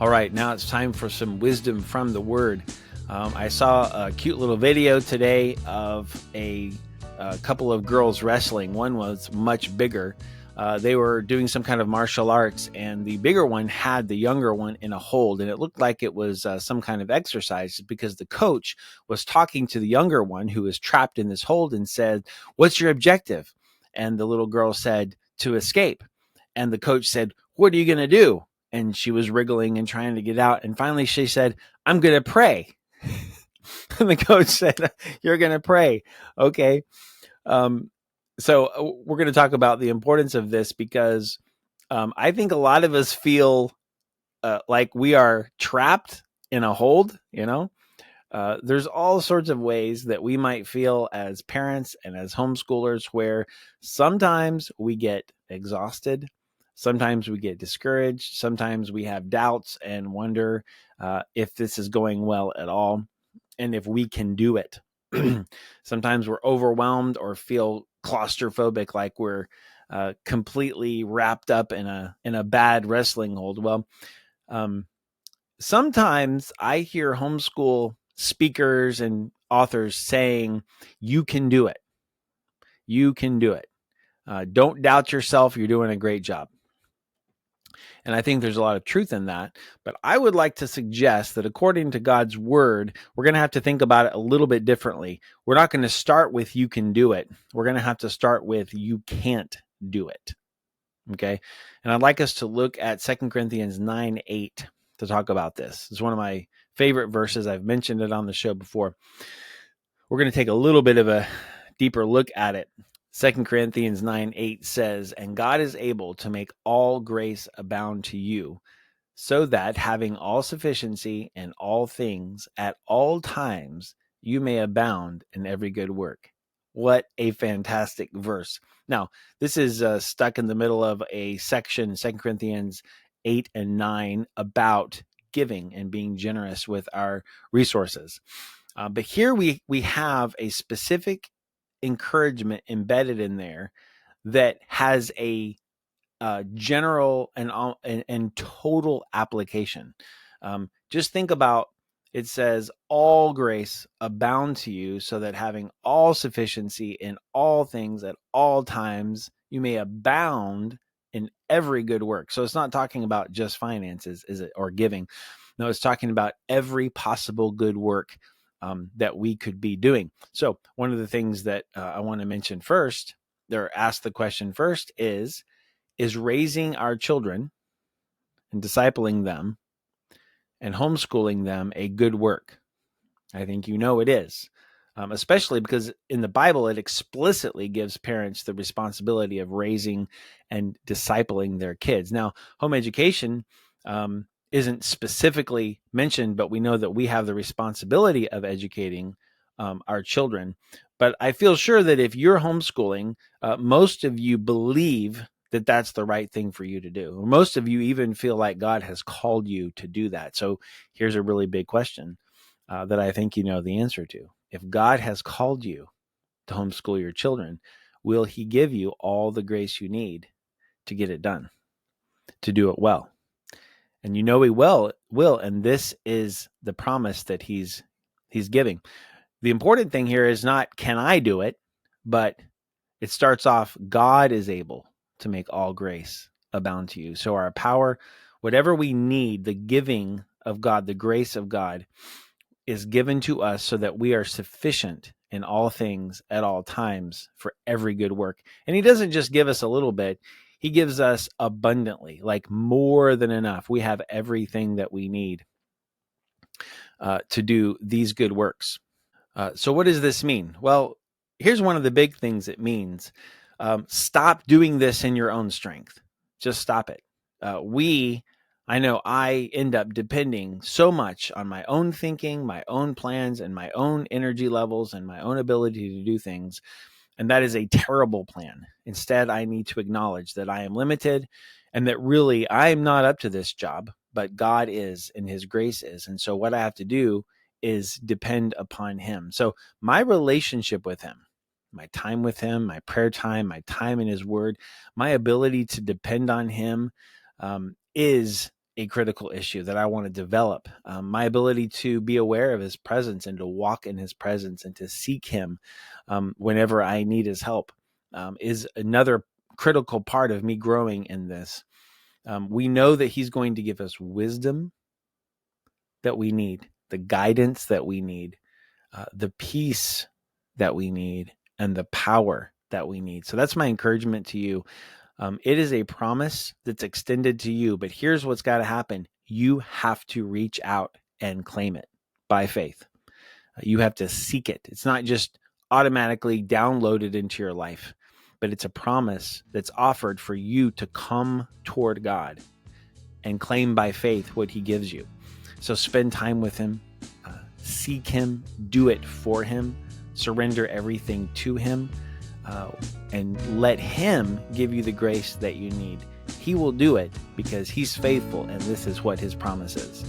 All right, now it's time for some wisdom from the Word. I saw a cute little video today of a couple of girls wrestling. One was much bigger. They were doing some kind of martial arts, and the bigger one had the younger one in a hold, and it looked like it was some kind of exercise because the coach was talking to the younger one who was trapped in this hold and said, "What's your objective?" And the little girl said, "To escape." And the coach said, "What are you going to do?" And she was wriggling and trying to get out. And finally she said, "I'm going to pray." And the coach said, "You're going to pray." Okay. So we're going to talk about the importance of this because I think a lot of us feel like we are trapped in a hold, there's all sorts of ways that we might feel as parents and as homeschoolers where sometimes we get exhausted. Sometimes we get discouraged. Sometimes we have doubts and wonder if this is going well at all and if we can do it. Sometimes we're overwhelmed or feel claustrophobic, like we're completely wrapped up in a bad wrestling hold. Well, sometimes I hear homeschool speakers and authors saying, "You can do it. You can do it. Don't doubt yourself. You're doing a great job." And I think there's a lot of truth in that. But I would like to suggest that according to God's word, we're going to have to think about it a little bit differently. We're not going to start with "you can do it." We're going to have to start with "you can't do it." Okay. And I'd like us to look at 2 Corinthians 9:8 to talk about this. It's one of my favorite verses. I've mentioned it on the show before. We're going to take a little bit of a deeper look at it. 2 Corinthians 9:8 says, "And God is able to make all grace abound to you, so that having all sufficiency in all things at all times, you may abound in every good work." What a fantastic verse. Now, this is stuck in the middle of a section, 2 Corinthians 8 and 9, about giving and being generous with our resources. But here we have a specific encouragement embedded in there that has a general and total application. Just think about, it says, "All grace abound to you, so that having all sufficiency in all things at all times, you may abound in every good work." So it's not talking about just finances, is it, or giving? No, it's talking about every possible good work that we could be doing. So one of the things that I want to mention first, or ask the question first, is raising our children and discipling them and homeschooling them a good work? I think it is, especially because in the Bible, it explicitly gives parents the responsibility of raising and discipling their kids. Now, home education isn't specifically mentioned, but we know that we have the responsibility of educating our children. But I feel sure that if you're homeschooling, most of you believe that that's the right thing for you to do. Or most of you even feel like God has called you to do that. So here's a really big question that I think you know the answer to. If God has called you to homeschool your children, will he give you all the grace you need to get it done, to do it well? And he will, and this is the promise that he's giving. The important thing here is not, can I do it? But it starts off, God is able to make all grace abound to you. So our power, whatever we need, the giving of God, the grace of God, is given to us so that we are sufficient in all things at all times for every good work. And he doesn't just give us a little bit. He gives us abundantly, like more than enough. We have everything that we need to do these good works. So what does this mean? Well, here's one of the big things it means. Stop doing this in your own strength. Just stop it. I know I end up depending so much on my own thinking, my own plans, and my own energy levels and my own ability to do things. And that is a terrible plan. Instead, I need to acknowledge that I am limited and that really I am not up to this job, but God is and his grace is. And so what I have to do is depend upon him. So my relationship with him, my time with him, my prayer time, my time in his word, my ability to depend on him is a critical issue that I want to develop. My ability to be aware of his presence and to walk in his presence and to seek him whenever I need his help is another critical part of me growing in this. We know that he's going to give us wisdom that we need, the guidance that we need, the peace that we need, and the power that we need. So that's my encouragement to you. It is a promise that's extended to you, but here's what's got to happen. You have to reach out and claim it by faith. You have to seek it. It's not just automatically downloaded into your life, but it's a promise that's offered for you to come toward God and claim by faith what he gives you. So spend time with him, seek him, do it for him, surrender everything to him, and let him give you the grace that you need. He will do it because he's faithful, and this is what his promise is.